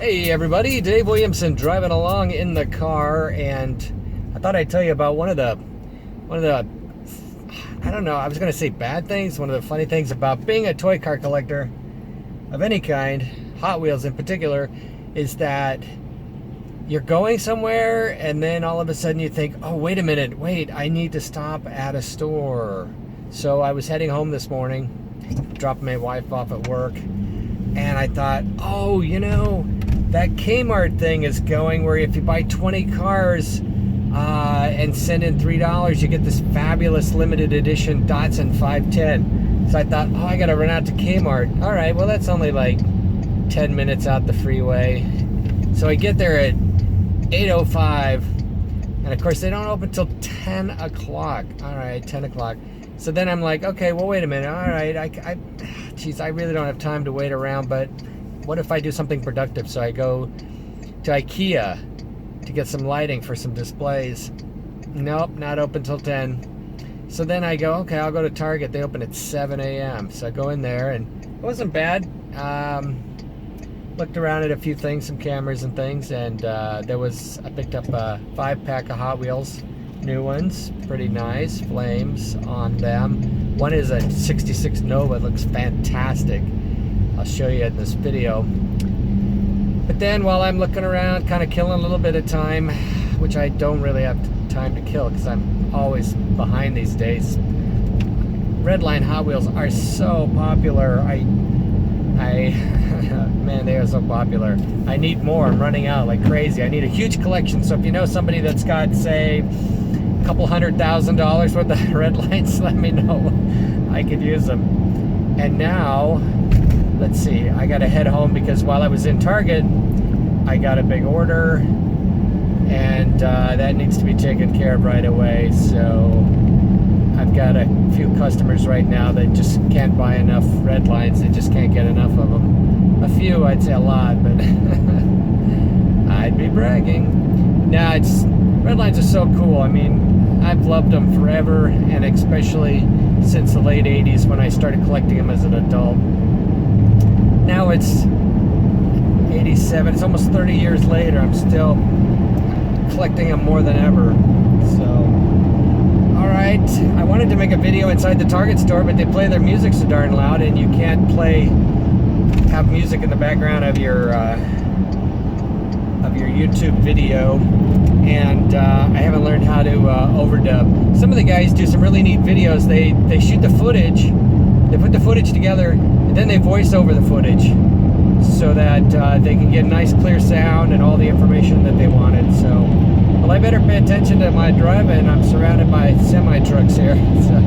Hey everybody, Dave Williamson driving along in the car, and I thought I'd tell you about one of the I don't know, I was gonna say bad things, one of the funny things about being a toy car collector of any kind, Hot Wheels in particular, is that you're going somewhere and then all of a sudden you think, oh wait a minute, I need to stop at a store. So I was heading home this morning, dropping my wife off at work, and I thought, oh, you know, that Kmart thing is going where if you buy 20 cars and send in $3, you get this fabulous limited edition Datsun 510. So I thought, oh, I gotta run out to Kmart. All right, well, that's only like 10 minutes out the freeway. So I get there at 8:05, and of course they don't open till 10 o'clock. All right, 10 o'clock. So then I'm like, okay, well, wait a minute. All right, geez, I really don't have time to wait around, but what if I do something productive? So I go to IKEA to get some lighting for some displays. Nope, not open till 10. So then I go, okay, I'll go to Target. They open at 7 a.m. So I go in there, and it wasn't bad. Looked around at a few things, some cameras and things, and I picked up a 5-pack of Hot Wheels, new ones, pretty nice, flames on them. One is a 66 Nova, looks fantastic. I'll show you in this video. But then while I'm looking around, kind of killing a little bit of time, which I don't really have time to kill because I'm always behind these days. Redline Hot Wheels are so popular. Man, they are so popular. I need more. I'm running out like crazy. I need a huge collection. So if you know somebody that's got, say, a couple $100,000 worth of Redlines, let me know. I could use them. And now, let's see, I gotta head home because while I was in Target, I got a big order, and that needs to be taken care of right away. So I've got a few customers right now that just can't buy enough Redlines. They just can't get enough of them. A few, I'd say a lot, but I'd be bragging. Now, Redlines are so cool. I mean, I've loved them forever, and especially since the late 80s when I started collecting them as an adult. Now it's 87, it's almost 30 years later. I'm still collecting them more than ever. So, alright, I wanted to make a video inside the Target store, but they play their music so darn loud, and you can't have music in the background of your YouTube video, and I haven't learned how to overdub. Some of the guys do some really neat videos. They shoot the footage, they put the footage together, and then they voice over the footage so that they can get nice clear sound and all the information that they wanted. So, well, I better pay attention to my driving. I'm surrounded by semi-trucks here. So,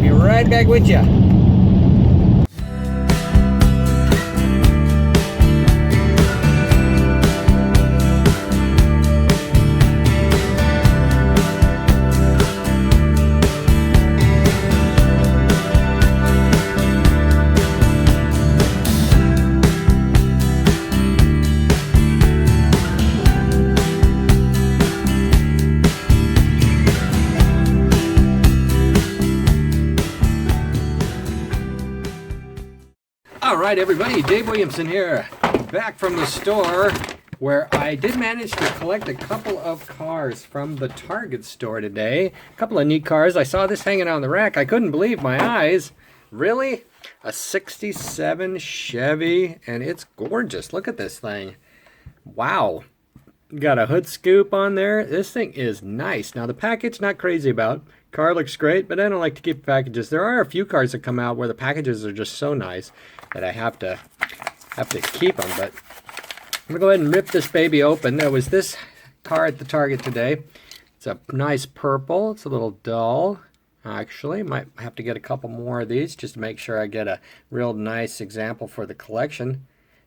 be right back with you. Alright everybody, Dave Williamson here, back from the store where I did manage to collect a couple of cars from the Target store today. A couple of neat cars. I saw this hanging on the rack. I couldn't believe my eyes. Really? A 67 Chevy, and it's gorgeous. Look at this thing. Wow. Got a hood scoop on there. This thing is nice. Now the package, not crazy about. Car looks great, but I don't like to keep packages. There are a few cars that come out where the packages are just so nice that I have to keep them. But I'm gonna go ahead and rip this baby open. There was this car at the Target today. It's a nice purple. It's a little dull. Actually, might have to get a couple more of these just to make sure I get a real nice example for the collection.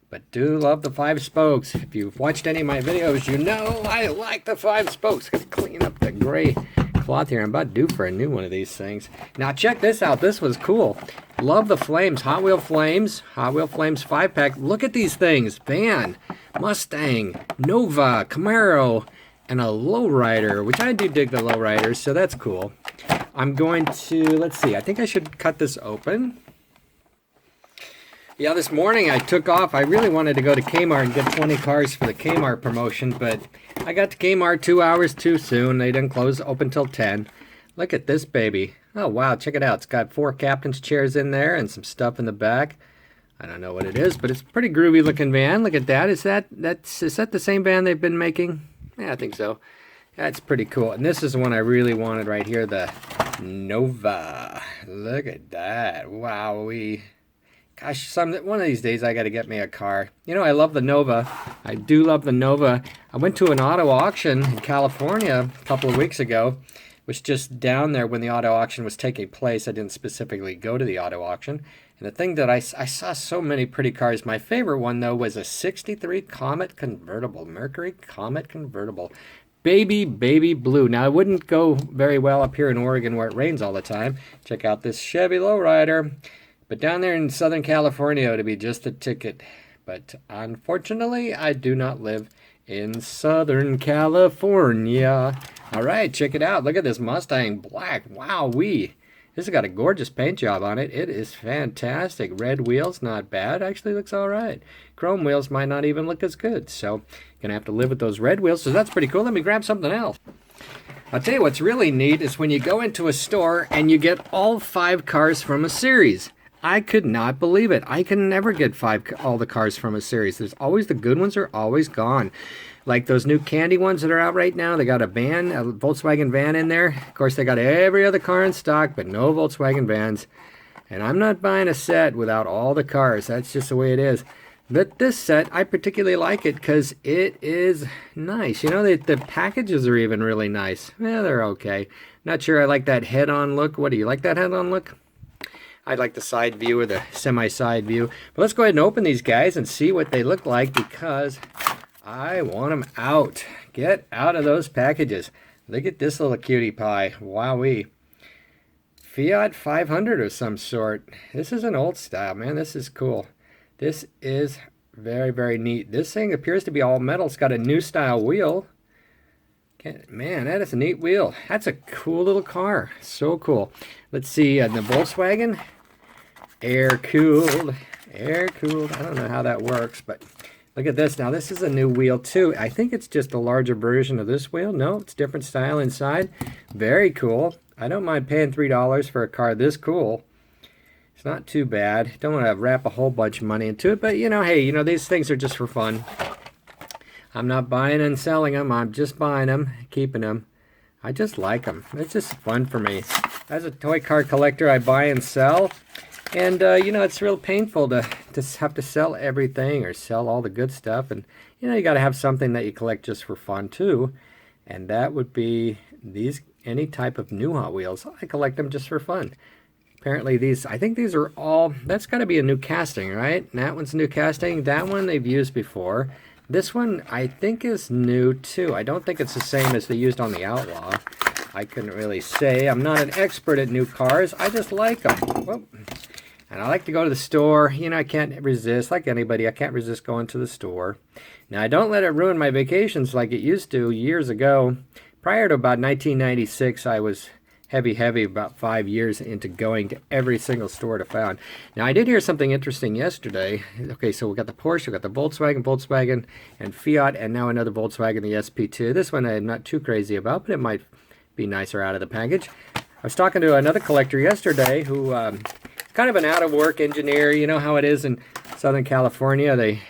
But do love the 5 spokes. If you've watched any of my videos, you know I like the 5 spokes. Gotta clean up the gray cloth here. I'm about due for a new one of these things. Now check this out. This was cool. Love the flames. Hot Wheel Flames 5-pack. Look at these things. Van, Mustang, Nova, Camaro, and a lowrider, which I do dig the lowriders, so that's cool. I'm going to, let's see, I think I should cut this open. Yeah, this morning I took off. I really wanted to go to Kmart and get 20 cars for the Kmart promotion, but I got to Kmart 2 hours too soon. They didn't close open till 10. Look at this baby. Oh, wow, check it out. It's got 4 captain's chairs in there and some stuff in the back. I don't know what it is, but it's a pretty groovy looking van. Look at that. Is that the same van they've been making? Yeah, I think so. That's pretty cool. And this is the one I really wanted right here, the Nova. Look at that. Wowee. Gosh, one of these days I got to get me a car. You know, I love the Nova. I do love the Nova. I went to an auto auction in California a couple of weeks ago. Was just down there when the auto auction was taking place. I didn't specifically go to the auto auction. And the thing that I saw so many pretty cars. My favorite one, though, was a 63 Comet convertible. Mercury Comet convertible. Baby blue. Now, it wouldn't go very well up here in Oregon where it rains all the time. Check out this Chevy Lowrider. But down there in Southern California, it would be just a ticket. But unfortunately, I do not live in Southern California. All right, check it out. Look at this Mustang Black. Wowee. This has got a gorgeous paint job on it. It is fantastic. Red wheels, not bad. Actually looks all right. Chrome wheels might not even look as good. So, gonna have to live with those red wheels. So that's pretty cool. Let me grab something else. I'll tell you what's really neat is when you go into a store and you get all 5 cars from a series. I could not believe it. I can never get all the cars from a series. There's always the good ones are always gone. Like those new candy ones that are out right now. They got a Volkswagen van in there. Of course, they got every other car in stock, but no Volkswagen vans. And I'm not buying a set without all the cars. That's just the way it is. But this set, I particularly like it because it is nice. You know, the packages are even really nice. Yeah, they're okay. Not sure I like that head-on look. What do you like that head-on look? I like the side view or the semi-side view. But let's go ahead and open these guys and see what they look like because I want them out. Get out of those packages. Look at this little cutie pie. Wowee. Fiat 500 of some sort. This is an old style, man. This is cool. This is very, very neat. This thing appears to be all metal. It's got a new style wheel. Man, that is a neat wheel. That's a cool little car. So cool. Let's see, the Volkswagen. Air-cooled. Air-cooled. I don't know how that works, but look at this. Now, this is a new wheel, too. I think it's just a larger version of this wheel. No, it's different style inside. Very cool. I don't mind paying $3 for a car this cool. It's not too bad. Don't want to wrap a whole bunch of money into it, but, you know, hey, you know, these things are just for fun. I'm not buying and selling them. I'm just buying them, keeping them. I just like them. It's just fun for me. As a toy car collector, I buy and sell. And, you know, it's real painful to have to sell everything or sell all the good stuff. And, you know, you got to have something that you collect just for fun, too. And that would be any type of new Hot Wheels. I collect them just for fun. Apparently I think these are all, that's got to be a new casting, right? And that one's new casting. That one they've used before. This one I think is new, too. I don't think it's the same as they used on the Outlaw. I couldn't really say. I'm not an expert at new cars. I just like them. Whoop. And I like to go to the store. You know, I can't resist. Like anybody, I can't resist going to the store. Now, I don't let it ruin my vacations like it used to years ago. Prior to about 1996, I was heavy, about 5 years into going to every single store to found. Now, I did hear something interesting yesterday. Okay, so we got the Porsche, we got the Volkswagen, and Fiat, and now another Volkswagen, the SP2. This one I'm not too crazy about, but it might be nicer out of the package. I was talking to another collector yesterday who kind of an out-of-work engineer. You know how it is in Southern California. They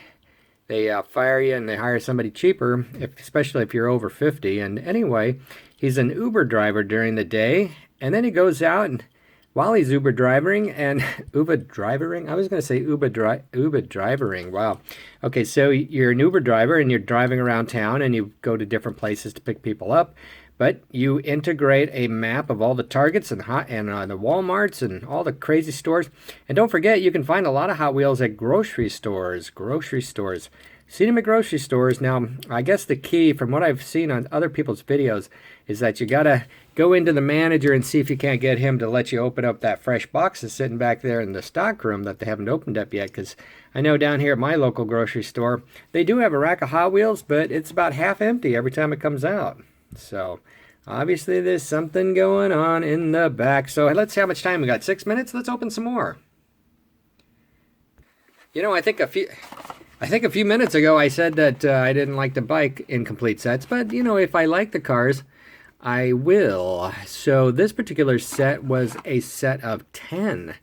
fire you and they hire somebody cheaper, especially if you're over 50. And anyway, he's an Uber driver during the day, and then he goes out and while he's Uber driving and Uber driving, I was going to say Uber driving. Wow. Okay, so you're an Uber driver and you're driving around town and you go to different places to pick people up. But you integrate a map of all the Targets and the Walmarts and all the crazy stores. And don't forget, you can find a lot of Hot Wheels at grocery stores. See them at grocery stores. Now, I guess the key, from what I've seen on other people's videos, is that you got to go into the manager and see if you can't get him to let you open up that fresh box that's sitting back there in the stock room that they haven't opened up yet. Because I know down here at my local grocery store, they do have a rack of Hot Wheels, but it's about half empty every time it comes out. So, obviously there's something going on in the back. So, let's see how much time we got. 6 minutes? Let's open some more. You know, I think a few minutes ago I said that I didn't like to bike incomplete sets, but you know, if I like the cars, I will. So this particular set was a set of 10.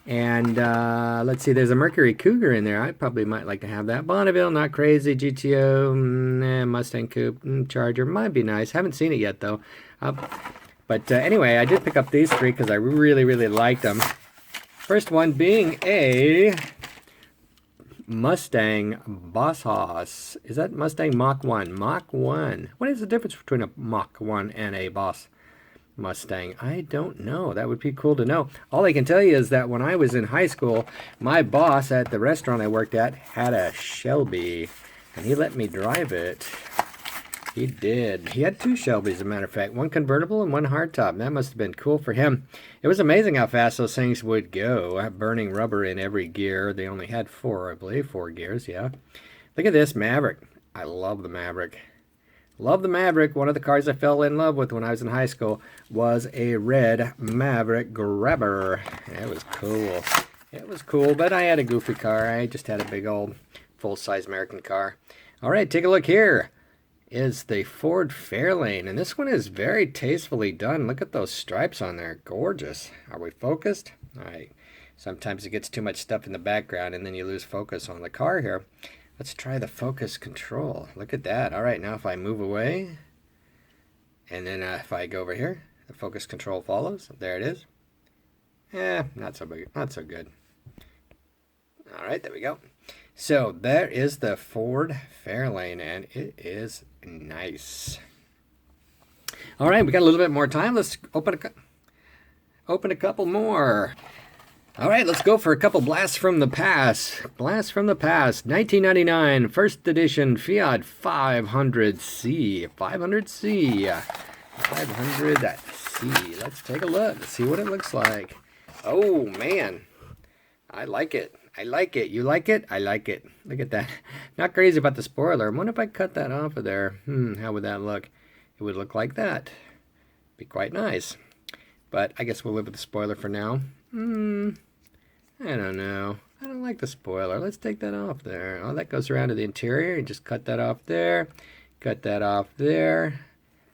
And let's see, there's a Mercury Cougar in there. I probably might like to have that. Bonneville, not crazy. GTO, Mustang Coupe, Charger, might be nice. Haven't seen it yet though. But anyway, I did pick up these three because I really, really liked them. First one being a Mustang Boss Hoss. Is that Mustang Mach 1? Mach 1. What is the difference between a Mach 1 and a Boss Mustang? I don't know. That would be cool to know. All I can tell you is that when I was in high school, my boss at the restaurant I worked at had a Shelby, and he let me drive it. He did. He had two Shelbys, as a matter of fact. One convertible and one hardtop. That must have been cool for him. It was amazing how fast those things would go. Burning rubber in every gear. They only had 4, I believe. 4 gears, yeah. Look at this Maverick. I love the Maverick. Love the Maverick. One of the cars I fell in love with when I was in high school was a red Maverick Grabber. It was cool. It was cool, but I had a goofy car. I just had a big old full-size American car. All right, take a look here. Is the Ford Fairlane, and this one is very tastefully done. Look at those stripes on there. Gorgeous. Are we focused? All right. Sometimes it gets too much stuff in the background and then you lose focus on the car here. Let's try the focus control. Look at that. All right, now if I move away and then if I go over here, the focus control follows. There it is. Not so big, not so good. All right, there we go. So there is the Ford Fairlane, and it is nice. All right, we got a little bit more time. Let's open a couple more. All right, let's go for a couple blasts from the past. Blast from the past. 1999, first edition Fiat 500C. 500C. 500C. Let's take a look. See what it looks like. Oh, man. I like it. I like it. You like it? I like it. Look at that. Not crazy about the spoiler. I wonder if I cut that off of there. How would that look? It would look like that. Be quite nice. But I guess we'll live with the spoiler for now. I don't know. I don't like the spoiler. Let's take that off there. Oh, that goes around to the interior. You just cut that off there. Cut that off there.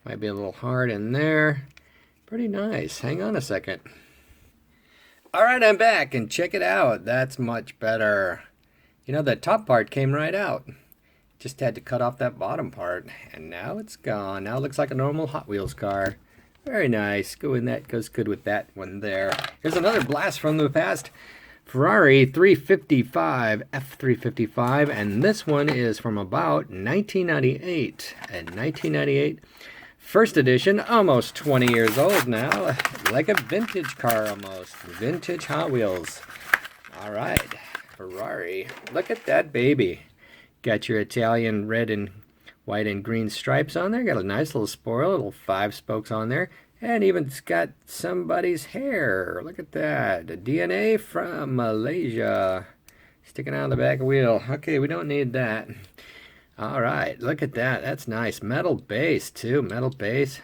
Might be a little hard in there. Pretty nice. Hang on a second. All right, I'm back, and check it out. That's much better. You know, the top part came right out. Just had to cut off that bottom part, and now it's gone. Now it looks like a normal Hot Wheels car. Very nice. That goes good with that one there. Here's another blast from the past. Ferrari 355, F355, and this one is from about 1998. And 1998. First edition, almost 20 years old now, like a vintage car almost. Vintage Hot Wheels. All right, Ferrari. Look at that baby. Got your Italian red and white and green stripes on there. Got a nice little spoiler, little 5 spokes on there. And even it's got somebody's hair. Look at that. The DNA from Malaysia. Sticking out of the back wheel. Okay, we don't need that. All right, look at that. That's nice. Metal base, too. Metal base.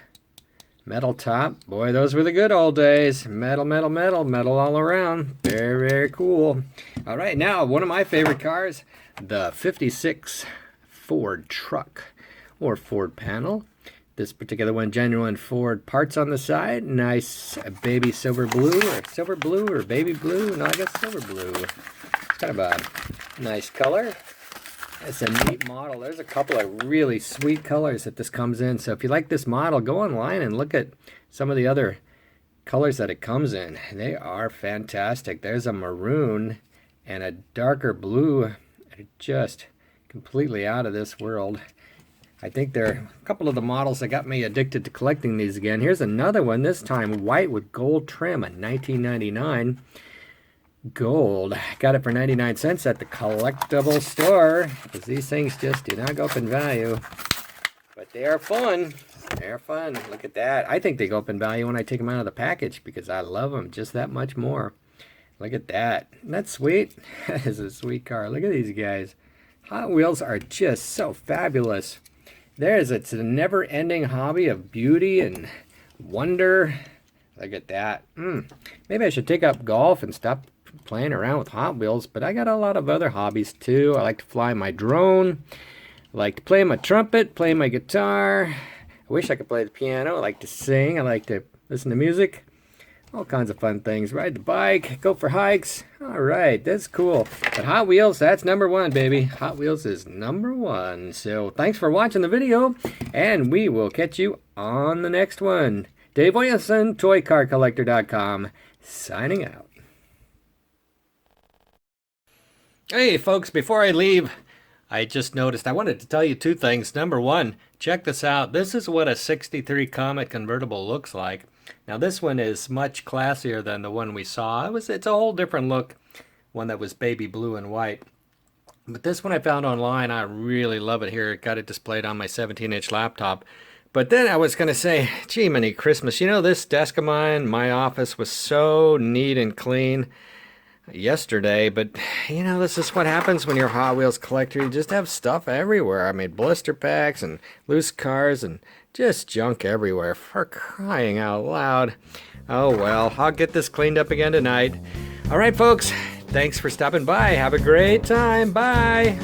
Metal top. Boy, those were the good old days. Metal, metal, metal. Metal all around. Very, very cool. All right, now, one of my favorite cars, the 56 Ford truck or Ford panel. This particular one, genuine Ford parts on the side. Nice baby silver blue or baby blue. No, I guess silver blue. It's kind of a nice color. It's a neat model. There's a couple of really sweet colors that this comes in. So if you like this model, go online and look at some of the other colors that it comes in. They are fantastic. There's a maroon and a darker blue. They're just completely out of this world. I think they're a couple of the models that got me addicted to collecting these again. Here's another one, this time white with gold trim, a 1999. Gold. Got it for 99 cents at the collectible store, because these things just do not go up in value. But they are fun. They're fun. Look at that. I think they go up in value when I take them out of the package, because I love them just that much more. Look at that. Isn't that sweet? That is a sweet car. Look at these guys. Hot Wheels are just so fabulous. It's a never-ending hobby of beauty and wonder. Look at that. Maybe I should take up golf and stop playing around with Hot Wheels, but I got a lot of other hobbies too. I like to fly my drone. I like to play my trumpet, play my guitar. I wish I could play the piano. I like to sing. I like to listen to music. All kinds of fun things. Ride the bike, go for hikes. All right, that's cool. But Hot Wheels, that's number one, baby. Hot Wheels is number one. So thanks for watching the video, and we will catch you on the next one. Dave Williamson, ToyCarCollector.com, signing out. Hey, folks, before I leave, I just noticed I wanted to tell you two things. Number one, check this out. This is what a 63 Comet convertible looks like. Now this one is much classier than the one we saw. It's a whole different look, one that was baby blue and white. But this one I found online. I really love it here. Got it displayed on my 17-inch laptop. But then I was going to say, gee, many Christmas. You know, this desk of mine, my office was so neat and clean yesterday, but you know, this is what happens when you're a Hot Wheels collector. You just have stuff everywhere. I mean, blister packs and loose cars and just junk everywhere, for crying out loud. Oh well, I'll get this cleaned up again tonight. All right, folks, thanks for stopping by. Have a great time. Bye.